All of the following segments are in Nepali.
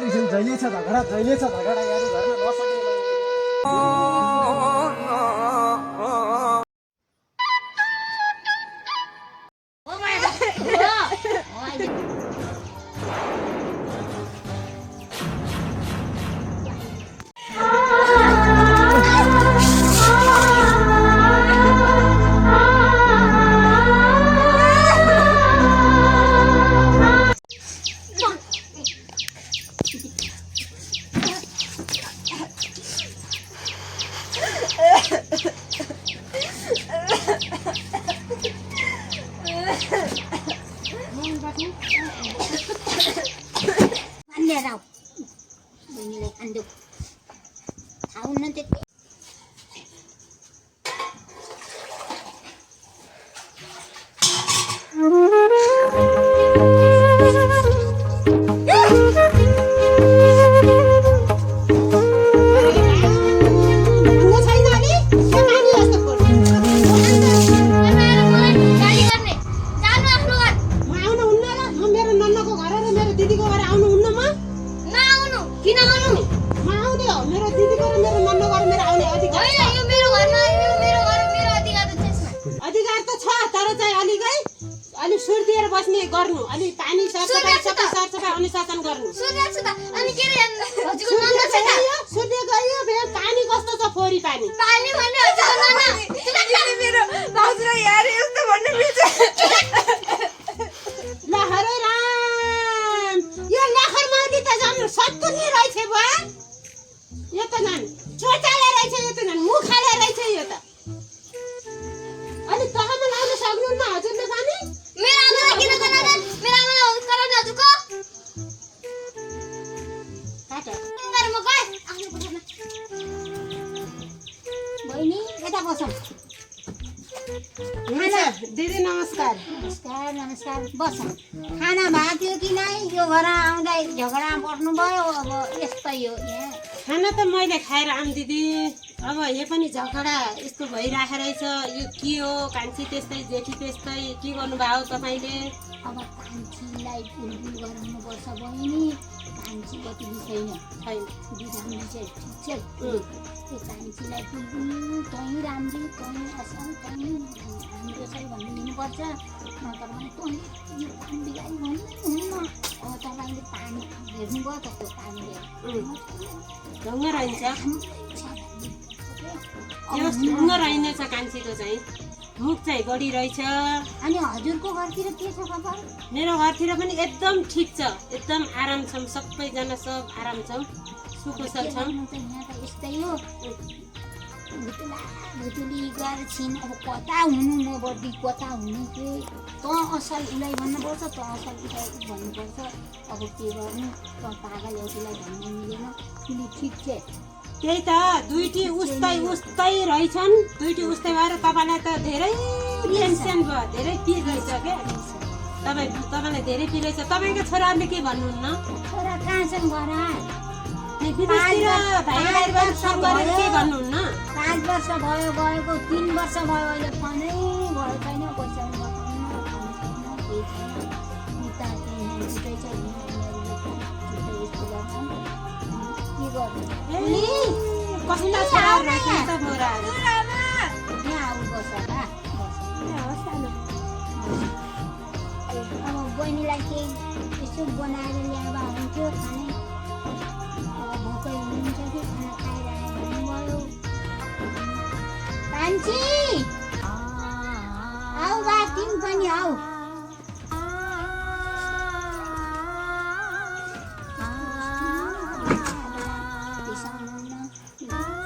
एकैछिन जहिले छ झगडा यार गर्न नसक्ने बस्ने गर्नु अलि पानी सरसफाइ अनुशासन गर्नु अनि के रे हजुरको नन्ना छ त सूर्य गयो बे पानी कस्तो छ फोरी पानी पानी भन्ने हजुरको नन्ना मेरो भाउजूलाई यार यस्तो भन्ने मिल्छ ल हरे राम यो लखर मादी त जानु 70 नि रहेछ बा यो त नान चोचाले रहेछ यो त नान मुखाले रहेछ यो त अनि तहमा लाउन सक्नुहुन्न हजुरले पानी मेरो आमालाई किन गनादा मेरो आमालाई कराउनु हजुरको काटा किन म गए आफ्नो कोठामा बहिनी यता बसौँ दिदी नमस्कार नमस्कार बसौँ खाना भएको थियो कि नै यो घर आउँदा झगडा पर्नुभयो अब यस्तै हो यहाँ खाना त मैले खाएर आम दिदी अब यो पनि झगडा यस्तो भइराखेको रहेछ यो के हो कान्छी त्यस्तै जेठी त्यस्तै के गर्नुभयो तपाईँले अब कान्छीलाई बुलबुल गराउनुपर्छ बहिनी कान्छी कति छैन छैन बिरामी चाहिँ ठिक छ त्यो कान्छीलाई बुलबुल कहीँ राम्री कहीँ असल कहीँ राम्रो छ भन्ने दिनुपर्छ नत्र भने कहीँ यो कान्छीलाई भन्नुहुन्न अब तपाईँले पानी हेर्नुभयो त त्यो पानी ढुङ्ग रहन्छ ढुङ्ग रहनेछ कान्छीको चाहिँ मुख चाहिँ बढी रहेछ अनि हजुरको घरतिर के छ खबर मेरो घरतिर पनि एकदम ठिक छ एकदम आराम छौँ सबैजना सब आराम छौँ सुकुशल छौँ यहाँ त यस्तै हो भुतुली गर्छिन् अब कता हुनु म बढी कता हुनु के त असल उसलाई भन्नुपर्छ त असल उसलाई भन्नुपर्छ अब के गर्नु त पागल एउटीलाई भन्नु मिलेन उसले ठिक छ त्यही त दुईटी उस्तै रहेछन् दुईटी उस्तै भएर तपाईँलाई त धेरै टेन्सन भयो धेरै पिर रहेछ क्या तपाईँलाई धेरै पिर रहेछ तपाईँको छोराहरूले के भन्नुहुन्न छोरा कहाँ छन् घर विदेशतिर भाइ सब गरेर के भन्नुहुन्न 5 वर्ष भयो गएको 3 वर्ष भयो अहिले फोनै भयो छैन पैसा कस्तो साह्रो रहेछ त मोराहरू अब बहिनीलाई केही यसो बनाएर ल्याएर हुन्थ्यो खाने अब भोकै हुनुहुन्छ कि खाना खाइरहेको भन्नुभयो कान्छी आऊ बा तिमी पनि आऊ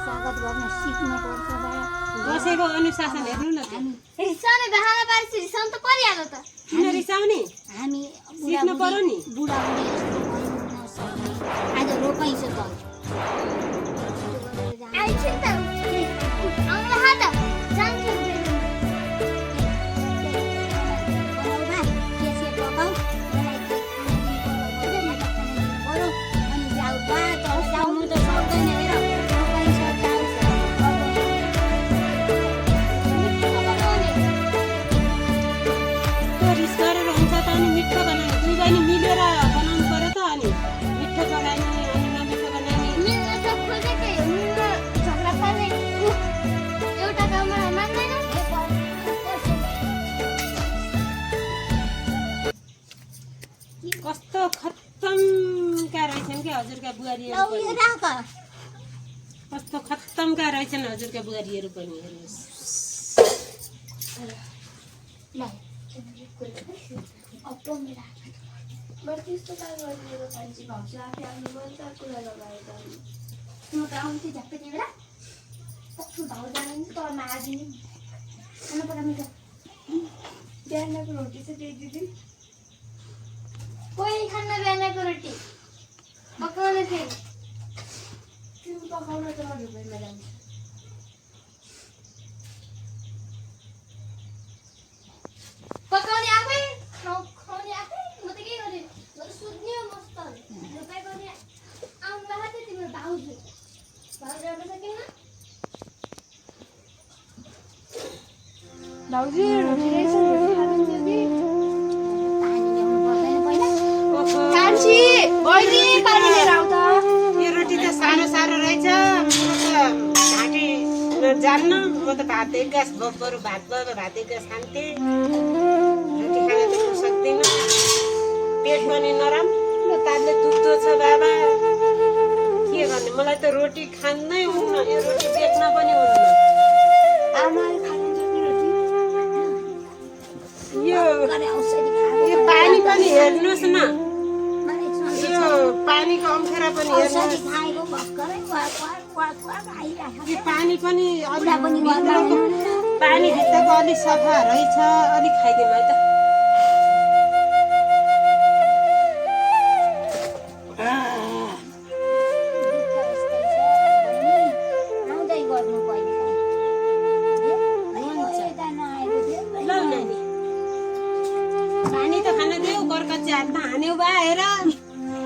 स्वागत गर्न सिक्नुपर्छ बा बसेको अनुशासन हेर्नु न रिसाउने बहाना पारेपछि रिसाउनु त परिहाल्यो त किन रिसाउने हामी सिक्नु पर्यो नि बुढा आज रोपाइ छ त आइछन् त आउनु हात जान्छु रिस गरेर हुन्छ त अनि मिठो बनाउनु दुई बहिनी मिलेर बनाउनु पर्यो त अनि मिठो बनायो क्या हजुरका बुहारीहरू लौ यो पनि राख कस्तो खत्तमका रहेछन् हजुरका बुहारीहरू पनि हेर्नुहोस् ल अप्पो मेरा बरु त्यस्तो काम गरिदिएको कान्छी भाउजू आफै आफ्नो मनका कुरा लगाएर म त आउँथे झट्टै त्यही बेला कस्तो भाउ जाने नि तर आज नि खानु पर्दा मिठो बिहानको रोटी चाहिँ दिदी कोही खान्न बिहानको रोटी पकाउने फेरि तिमी पकाउन त म ढुक्कैमा जान्छु पकाउने आफै खुवाउने आफै म त के गरेँ म त सुत्ने हो मस्त लुकाइ गर्ने आउनु भएको थियो तिम्रो भाउजू आउन सकिन्न भाउजू रोटी रहेछ रोटी खानुहुन्छ कि पानी ल्याउनु पर्दैन पहिला ओहो कान्छी बहिनी पानी लिएर आऊ त यो रोटी त सानो सानो रहेछ म त घाँटी जान्न म त भात एक गाँस बरु भात भयो भात एक गाँस खान्थेँ रोटी खान त म सक्दिनँ पेट पनि नराम्रो तालले दुख्दो छ बाबा के गर्ने मलाई त रोटी खान्नै हुन्न यो रोटी देख्न पनि हुन्न आमा खानुहुन्छ कि रोटी यो गरे औषधि खाऊ यो पानी पनि हेर्नुहोस् न मलाई सन्चो यो पानीको अम्खेरा पनि औषधि हेर्नुहोस् खाएको भर्खरै आइरहेको यो पानी पनि कुरा पनि भित्रको गर्दैन पानी भित्रको अलिक सफा रहेछ अलिक खाइदिउँ है त आउँदै गर्नु पहिले ल नानी पानी त खान देऊ कर्कच्ची हातमा हान्यौ बा हेर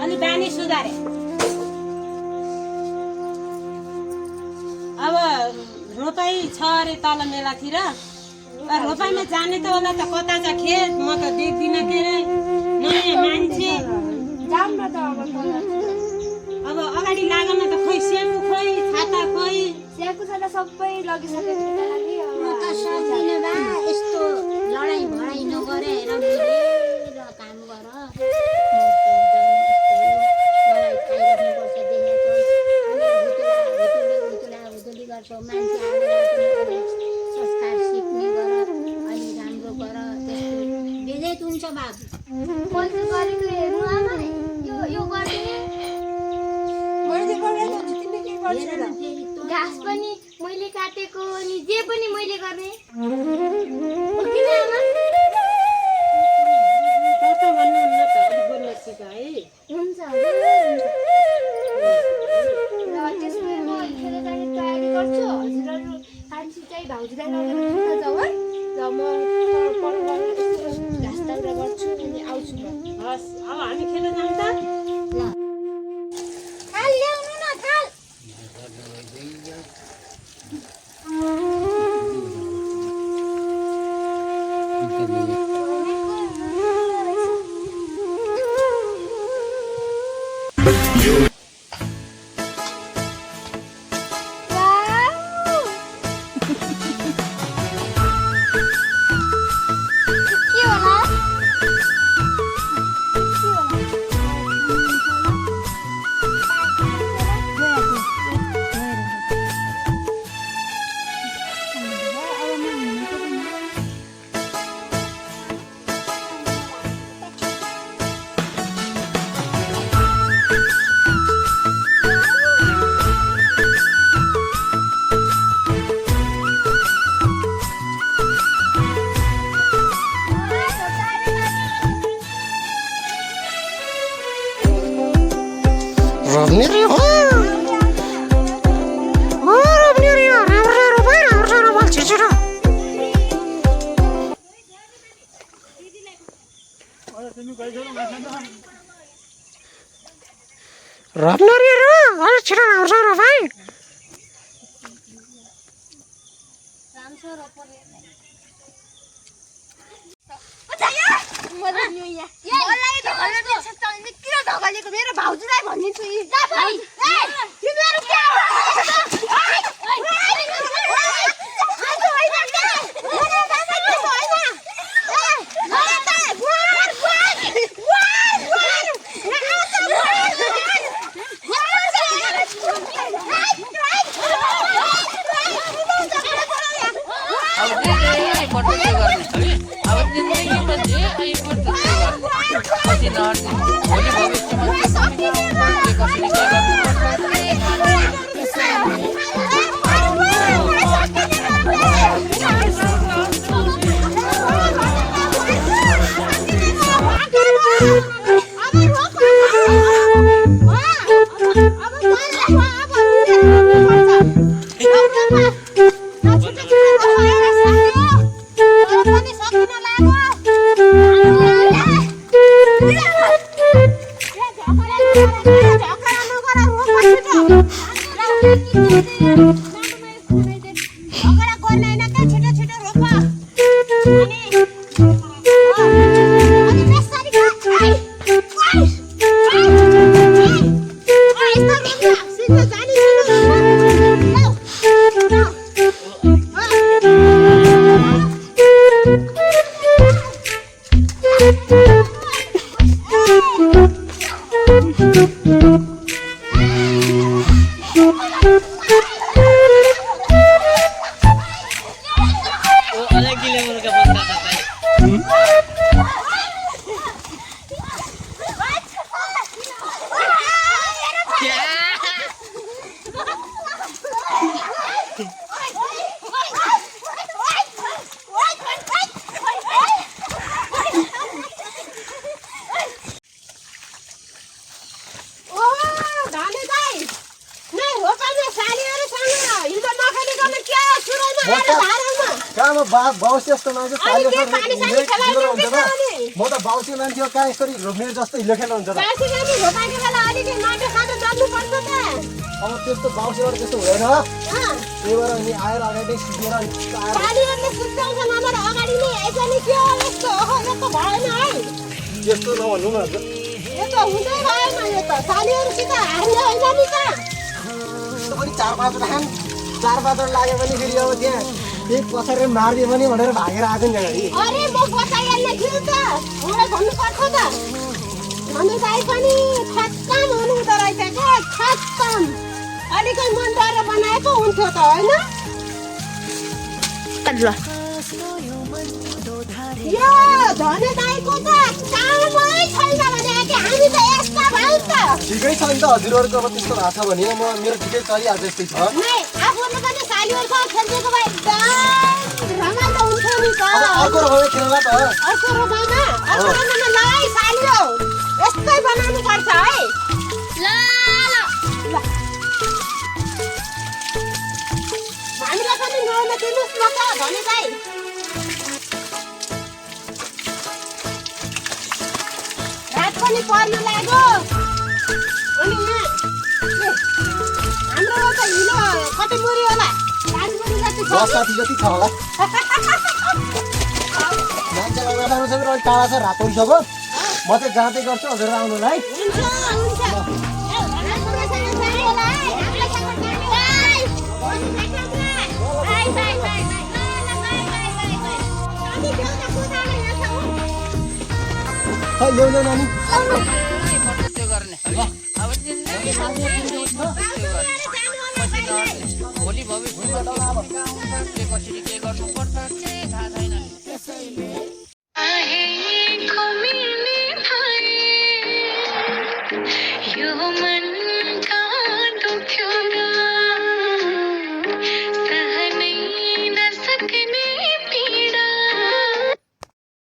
अलि बानी सुधारे अब रोपाई छ अरे तल मेलातिर रोपाइमा जाने त होला त कता छ खेत म त देख्दिनँ के अरे नयाँ मान्छे जाम न त अब अगाडि लाग न त खोइ सेम्पू खोइ छाता खोइ स्याएको छ सबै लगिसकेको थियो लागि म त सक्दिनँ बा यस्तो लडाइँ भडाइ नगरेर मिलेर काम गर म सक्दैन यस्तो लडाइँ खाइराख्नुपर्छ देखेको गर्छौ मान्छे आएर पनि संस्कार सिक्ने गर अलि राम्रो गर त्यस्तो बेजेत हुन्छ बाबु मैले गरेको हेर्नु आमा यो गर्ने मैले गरेको हुन्छ तिमी के गर्छौ हेर र न फेरि तँ घाँस पनि मैले काटेको अनि जे पनि मैले गर्ने हो किन आमा त भन्नुहुन्न त अलिक बोल्न सिक है हुन्छ ल त्यसो भए म खेल जाने तयारी गर्छु हजुरहरू कान्छी चाहिँ भाउजूलाई लगेर खेल्न जाऊ है ल म घाँस दाउरा गर्छु अनि आउँछु म हस् अब हामी खेल्न जाऊँ त थाल ल्याउनु न थाल के होला Robnery ho. Robnery ho. राम्रो बोल्छ छिटो Robnery ho. अरे छिटो आउँछ र भाइ किन ढकालेको मेरो भाउजूलाई भनिदिन्छु झगडा गर्ने होइन क्या, छिटो छिटो रोप अनि अनि त्यसरी खा। आइ, आइ, आइ, आइ, यस्तो रोप्नु, सिक्नु जानी छैन। लौ, लौ, बाउस यस्तो मान्छे म त बाउसी मान्छे हो, कहाँ यसरी रोप्ने जस्तो हिलो खेल्नु हुन्छ र। अब त्यस्तो बाउसीबाट त्यस्तो हुँदैन, त्यही भएर अनि आएर अगाडि सिकेर त्यस्तो नभन्नु न हजुर। पनि चार पाँच लाग्यो भने फेरि अब त्यहाँ एक पछाडि मारिदियो भने भनेर भागेर आएको नि अगाडि। अरे म बचाइहाल्ने थियो त, मलाई भन्नुपर्छ त। धनुकाई पनि खत्तम हुनुहुँदो रहेछ क्या, खत्तम। अलिकति मन गरेर बनाएको हुन्थ्यो त होइन। यो धनुकाईको त कामै छैन भने कि हामी त यस्ता भयौँ त। ठिकै छ नि त हजुरहरूको, अब त्यस्तो भएको छ भने म मेरो ठिकै चलिहाल्छ जस्तै छ। नै आफूले पनि सालीहरूको खेल्दिएको भए एकदम रमाइलो हुन्थ्यो नि त। अब अर्को रमाइलो खेल्ला त। अर्को रोपाइमा लाई सालियो यस्तै बनाउनु पर्छ है। ल ल हामीलाई पनि नुहाउन दिनुहोस् न त धनी भाइ। रात पनि पर्न लाग्यो अनि यहाँ हाम्रो त हिलो कति मुरी होला, 5 मुरी जति छ। 10 साठी जति छ होला। मान्छे लगाउनु छ र टाढा छ रातो सब। म चाहिँ जाँदै गर्छु हजुर आउनुलाई। हुन्छ हुन्छ खै ल्याउ ल्याउ नानी। भोलि भविष्यमा कसरी के गर्नुपर्छ थाहा छैन। आहे को मिल्ने भए यो